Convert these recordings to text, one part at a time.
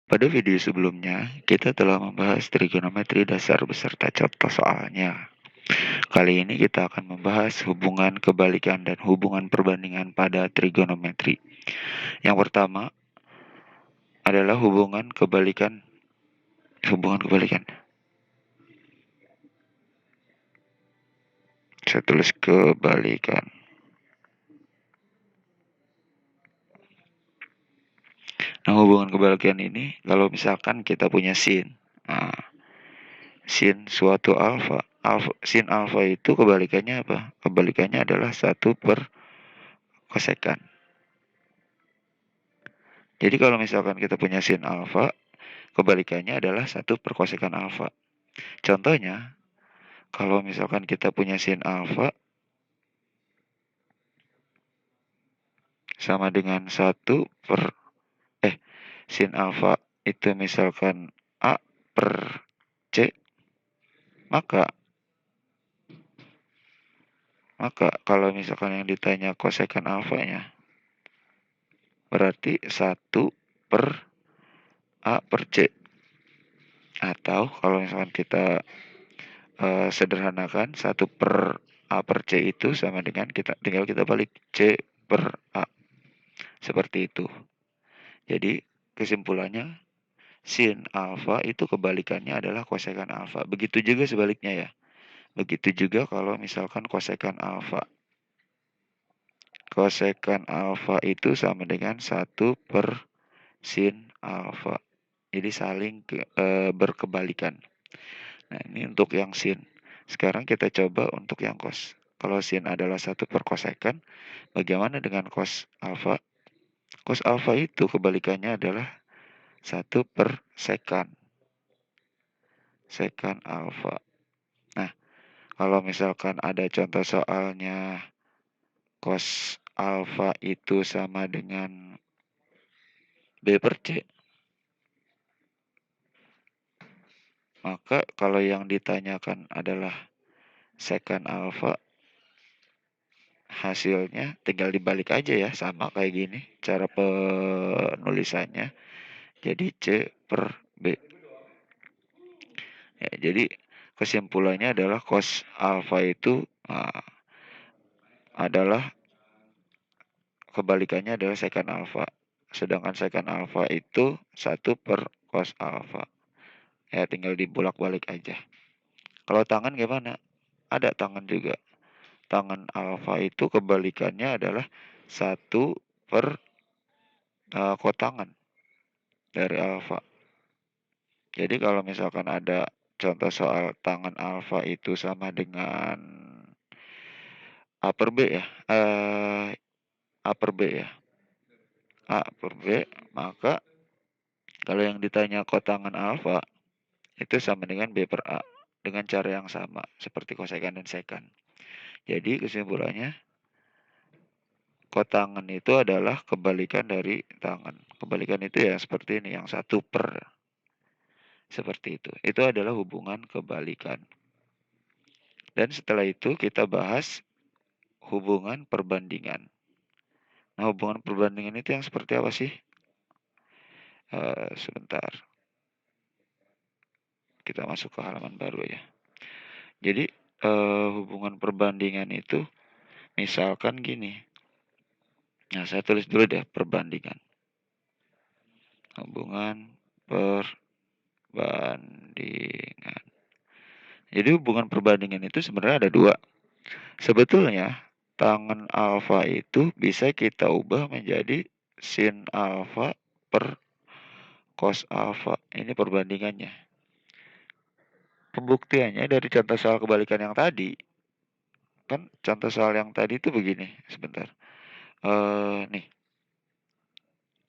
Pada video sebelumnya, kita telah membahas trigonometri dasar beserta contoh soalnya. Kali ini kita akan membahas hubungan kebalikan dan hubungan perbandingan pada trigonometri. Yang pertama adalah hubungan kebalikan. Hubungan kebalikan. Saya tulis kebalikan. Nah, hubungan kebalikan ini kalau misalkan kita punya sin. Nah, sin suatu alfa. Sin alfa itu kebalikannya apa? Kebalikannya adalah 1 per kosekan. Jadi kalau misalkan kita punya sin alfa, kebalikannya adalah 1 per kosekan alfa. Contohnya, kalau misalkan kita punya sin alfa sama dengan 1 per sin alfa itu misalkan A per C, maka kalau misalkan yang ditanya kosekan alfanya, berarti 1 per A per C. Atau kalau misalkan kita sederhanakan, 1 per A per C itu sama dengan tinggal kita balik C per A. Seperti itu. Jadi kesimpulannya sin alfa itu kebalikannya adalah kosekan alfa. Begitu juga sebaliknya ya. Begitu juga kalau misalkan kosekan alfa. Kosekan alfa itu sama dengan 1 per sin alfa. Jadi saling berkebalikan. Nah, ini untuk yang sin. Sekarang kita coba untuk yang cos. Kalau sin adalah 1 per kosekan, bagaimana dengan cos alfa? Cos alfa itu kebalikannya adalah 1 per sekan. Sekan alfa. Nah, kalau misalkan ada contoh soalnya cos alfa itu sama dengan B per C, maka kalau yang ditanyakan adalah sekan alfa, hasilnya tinggal dibalik aja ya, sama kayak gini cara penulisannya. Jadi C per B. Ya, jadi kesimpulannya adalah cos alfa itu adalah kebalikannya adalah sekan alfa. Sedangkan sekan alfa itu 1 per cos alfa. Ya tinggal dibolak-balik aja. Kalau tangan gimana? Ada tangan juga. Tangan alfa itu kebalikannya adalah 1 per kotangan dari alfa. Jadi kalau misalkan ada contoh soal tangan alfa itu sama dengan A per B ya. A per B ya. A per B, maka kalau yang ditanya kotangan alfa itu sama dengan B per A dengan cara yang sama seperti kosekan dan sekan. Jadi kesimpulannya kotangan itu adalah kebalikan dari tangan. Kebalikan itu ya seperti ini, yang 1 per. Seperti itu. Itu adalah hubungan kebalikan. Dan setelah itu kita bahas hubungan perbandingan. Nah, hubungan perbandingan itu yang seperti apa sih? Sebentar. Kita masuk ke halaman baru ya. Jadi hubungan perbandingan itu misalkan gini. Nah, saya tulis dulu deh perbandingan. Hubungan perbandingan. Jadi hubungan perbandingan itu sebenarnya ada dua. Sebetulnya tangan alfa itu bisa kita ubah menjadi sin alfa per cos alfa. Ini perbandingannya. Pembuktiannya dari contoh soal kebalikan yang tadi. Kan contoh soal yang tadi itu begini. Sebentar. Nih.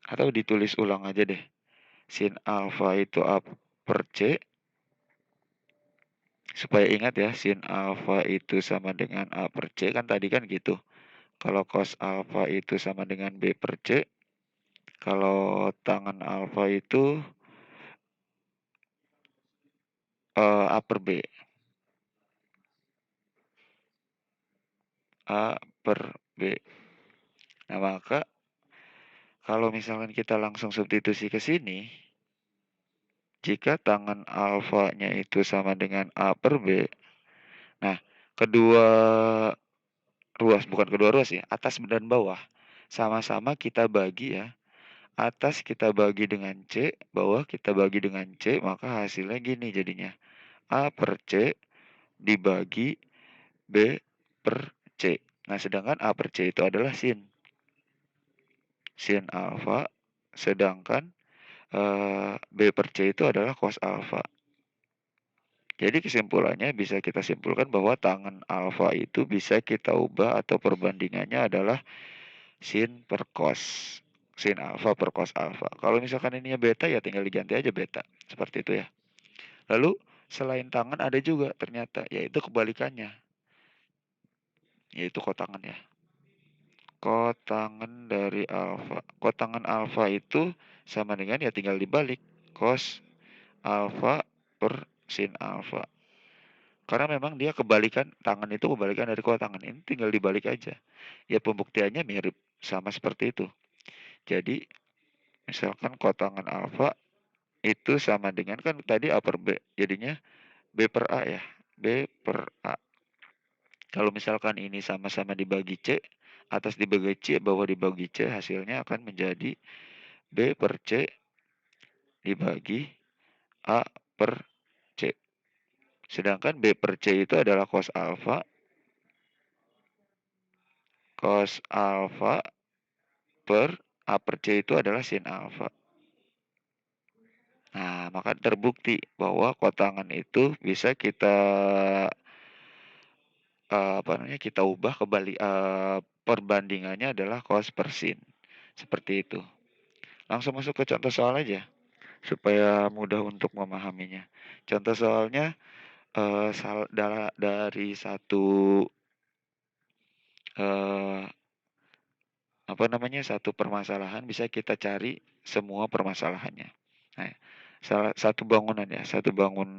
Atau ditulis ulang aja deh. Sin alfa itu A per C. Supaya ingat ya, sin alfa itu sama dengan A per C. Kan tadi kan gitu. Kalau cos alfa itu sama dengan B per C. Kalau tangan alfa itu A per B. A per B. Nah, maka kalau misalkan kita langsung substitusi ke sini, jika tangan alfanya itu sama dengan A per B, nah kedua kedua ruas ya, atas dan bawah, sama-sama kita bagi ya, atas kita bagi dengan C, bawah kita bagi dengan C, maka hasilnya gini jadinya, A per C dibagi B per C. Nah, sedangkan A per C itu adalah sin alfa, sedangkan B per C itu adalah cos alfa. Jadi kesimpulannya bisa kita simpulkan bahwa tangan alfa itu bisa kita ubah atau perbandingannya adalah sin per cos. Sin alfa per cos alfa. Kalau misalkan ininya beta ya tinggal diganti aja beta. Seperti itu ya. Lalu selain tangan ada juga ternyata yaitu kebalikannya. Yaitu kotangan ya. Kotangan dari alfa. Kotangan alfa itu sama dengan ya tinggal dibalik. Cos alfa per sin alfa. Karena memang dia kebalikan, tangan itu kebalikan dari kotangan. Ini tinggal dibalik aja. Ya pembuktiannya mirip, sama seperti itu. Jadi, misalkan kotangan alfa itu sama dengan kan tadi A per B. Jadinya B per A ya. B per A. Kalau misalkan ini sama-sama dibagi C, atas dibagi C, bawah dibagi C, hasilnya akan menjadi B per C dibagi A per C. Sedangkan B per C itu adalah cos alfa. Cos alfa per A per C itu adalah sin alfa. Nah, maka terbukti bahwa kotangan itu bisa kita kita ubah perbandingannya adalah cos per sin. Seperti itu. Langsung masuk ke contoh soal aja supaya mudah untuk memahaminya. Contoh soalnya dari satu eh, satu permasalahan bisa kita cari semua permasalahannya. Nah, satu bangunan ya, satu bangun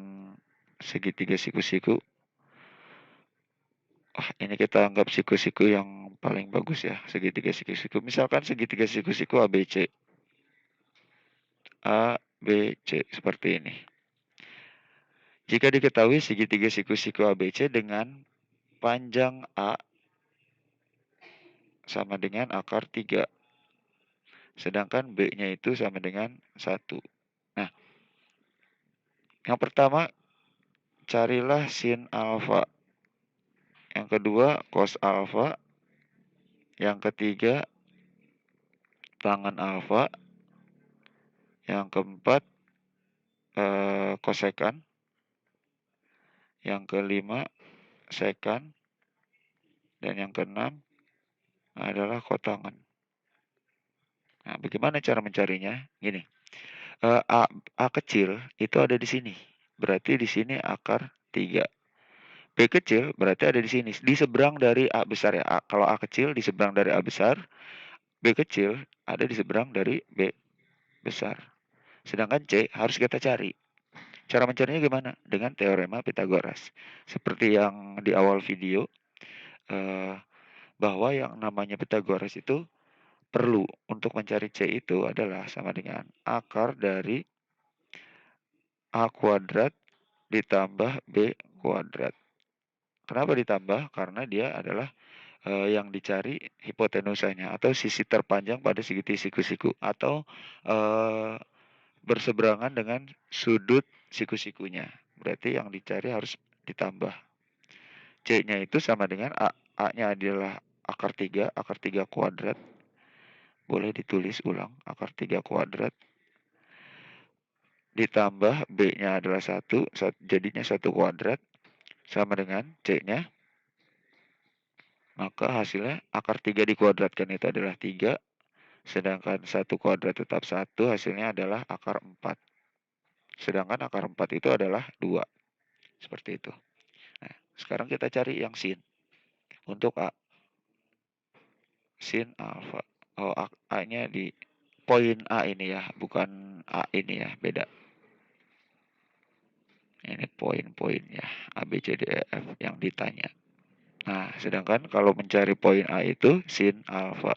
segitiga siku-siku. Ini kita anggap siku-siku yang paling bagus ya, segitiga siku-siku. Misalkan segitiga siku-siku ABC. A, B, C seperti ini. Jika diketahui segitiga siku-siku ABC dengan panjang A sama dengan akar 3. Sedangkan B-nya itu sama dengan 1. Nah, yang pertama carilah sin alfa. Yang kedua cos alfa. Yang ketiga tangan alfa. Yang keempat kosekan. Yang kelima sekan. Dan yang keenam adalah kotangan. Nah, bagaimana cara mencarinya? Gini, A kecil itu ada di sini. Berarti di sini akar 3. B kecil berarti ada di sini. Di seberang dari A besar ya. Kalau A kecil di seberang dari A besar, B kecil ada di seberang dari B besar. Sedangkan C harus kita cari. Cara mencarinya gimana? Dengan teorema Pythagoras. Seperti yang di awal video, bahwa yang namanya Pythagoras itu perlu untuk mencari C itu adalah sama dengan akar dari A kuadrat ditambah B kuadrat. Kenapa ditambah? Karena dia adalah yang dicari hipotenusanya atau sisi terpanjang pada segitiga siku-siku atau berseberangan dengan sudut siku-sikunya. Berarti yang dicari harus ditambah. C-nya itu sama dengan A. A-nya adalah akar 3 kuadrat. Boleh ditulis ulang, akar 3 kuadrat. Ditambah B-nya adalah 1, jadinya 1 kuadrat. Sama dengan C-nya. Maka hasilnya akar 3 dikuadratkan itu adalah 3. Sedangkan 1 kuadrat tetap 1, hasilnya adalah akar 4. Sedangkan akar 4 itu adalah 2. Seperti itu. Nah, sekarang kita cari yang sin. Untuk A. Sin alfa. Oh, A-nya di poin A ini ya, bukan A ini ya, beda. Ini poin-poinnya, A, B, C, D, E, F yang ditanya. Nah, sedangkan kalau mencari poin A itu sin alfa.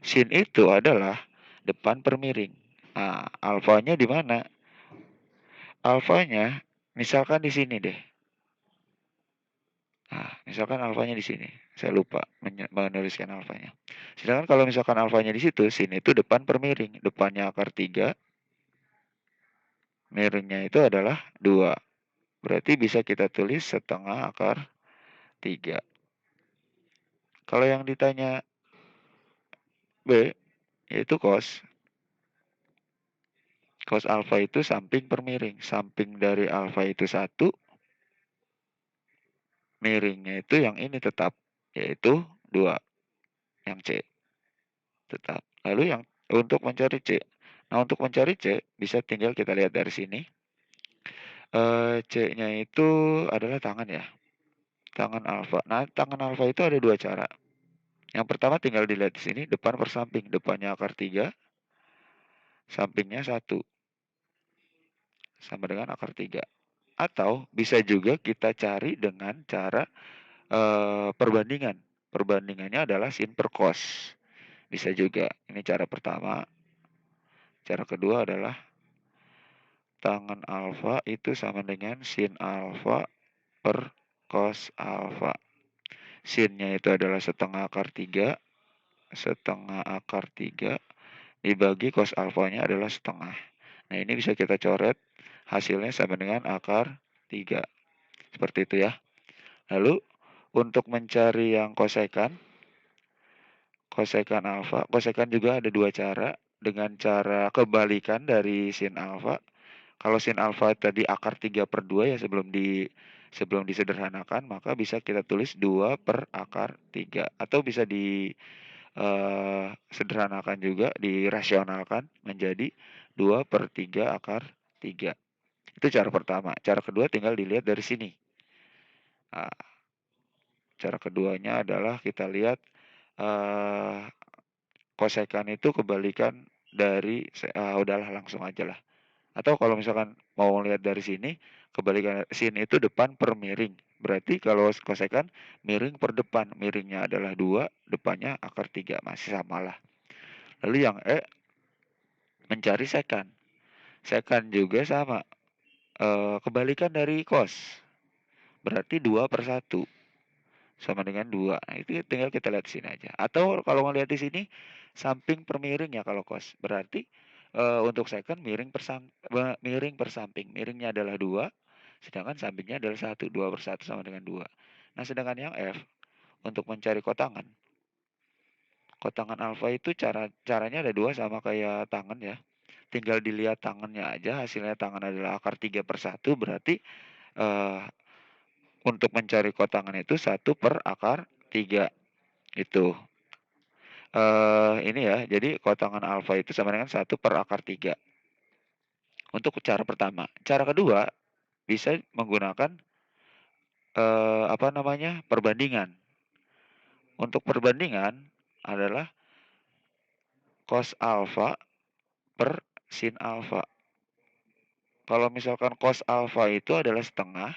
Sin itu adalah depan per miring. Nah, alfanya di mana? Alfanya misalkan di sini deh. Nah, misalkan alfanya di sini. Saya lupa menuliskan alfanya. Sedangkan kalau misalkan alfanya di situ, sin itu depan per miring. Depannya akar 3, miringnya itu adalah 2. Berarti bisa kita tulis setengah akar 3. Kalau yang ditanya B, yaitu cos. Cos alfa itu samping per miring. Samping dari alfa itu 1, miringnya itu yang ini tetap, yaitu 2, yang C tetap. Lalu yang untuk mencari C. Nah, untuk mencari C, bisa tinggal kita lihat dari sini. C-nya itu adalah tangan ya, tangan alfa. Nah, tangan alfa itu ada dua cara. Yang pertama tinggal dilihat di sini, depan per samping. Depannya akar 3, sampingnya 1. Sama dengan akar 3. Atau bisa juga kita cari dengan cara perbandingan. Perbandingannya adalah sin per cos. Bisa juga. Ini cara pertama. Cara kedua adalah tangan alfa itu sama dengan sin alfa per cos alfa. Sinnya itu adalah setengah akar 3. Setengah akar 3 dibagi cos alfanya adalah setengah. Nah, ini bisa kita coret. Hasilnya sama dengan akar 3. Seperti itu ya. Lalu, untuk mencari yang kosekan, kosekan alfa, kosekan juga ada dua cara. Dengan cara kebalikan dari sin alfa. Kalau sin alfa tadi akar 3 per 2 ya sebelum disederhanakan, maka bisa kita tulis 2 per akar 3. Atau bisa sederhanakan juga, dirasionalkan menjadi 2 per 3 akar 3. Itu cara pertama. Cara kedua tinggal dilihat dari sini. Nah, cara keduanya adalah kita lihat eh, kosekan itu kebalikan dari udahlah langsung aja lah. Atau kalau misalkan mau lihat dari sini, kebalikan sini itu depan per miring. Berarti kalau kosekan miring per depan, miringnya adalah 2, depannya akar 3, masih sama lah. Lalu yang E, mencari sekan. Sekan juga sama, kebalikan dari cos. Berarti 2 per 1 sama dengan 2. Nah, itu tinggal kita lihat sini aja. Atau kalau ngelihat di sini, samping per miring ya kalau cos. Berarti untuk second miring per samping. Miringnya adalah 2, sedangkan sampingnya adalah 1. 2 per 1 sama dengan 2. Nah, sedangkan yang F, untuk mencari kotangan. Kotangan alfa itu caranya ada dua sama kayak tangan ya. Tinggal dilihat tangannya aja, hasilnya tangan adalah akar 3 per 1, berarti eh, untuk mencari kotangan itu 1 per akar 3. Itu. Ini ya, jadi kotangan alfa itu sama dengan 1 per akar 3. Untuk cara pertama. Cara kedua, bisa menggunakan apa namanya? Perbandingan. Untuk perbandingan adalah cos alfa per sin alfa. Kalau misalkan cos alfa itu adalah setengah.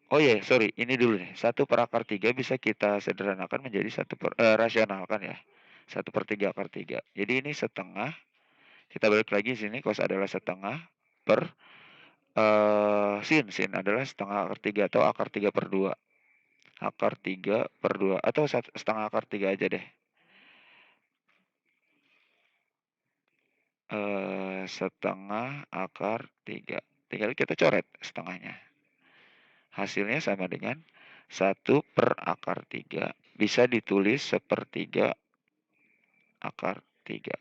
Oh iya, sorry, ini dulu nih. 1 per akar 3 bisa kita sederhanakan menjadi rasionalkan ya. 1 per 3 akar 3. Jadi ini setengah. Kita balik lagi sini, cos adalah setengah per sin adalah setengah akar 3 atau akar 3 per 2. Akar 3 per 2 atau setengah akar 3 aja deh. Setengah akar 3. Tinggal kita coret setengahnya. Hasilnya sama dengan 1 per akar 3. Bisa ditulis sepertiga akar 3.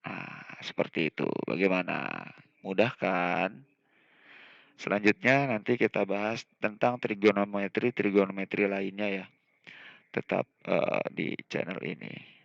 Nah, seperti itu. Bagaimana? Mudah kan? Selanjutnya nanti kita bahas tentang trigonometri lainnya ya. Tetap di channel ini.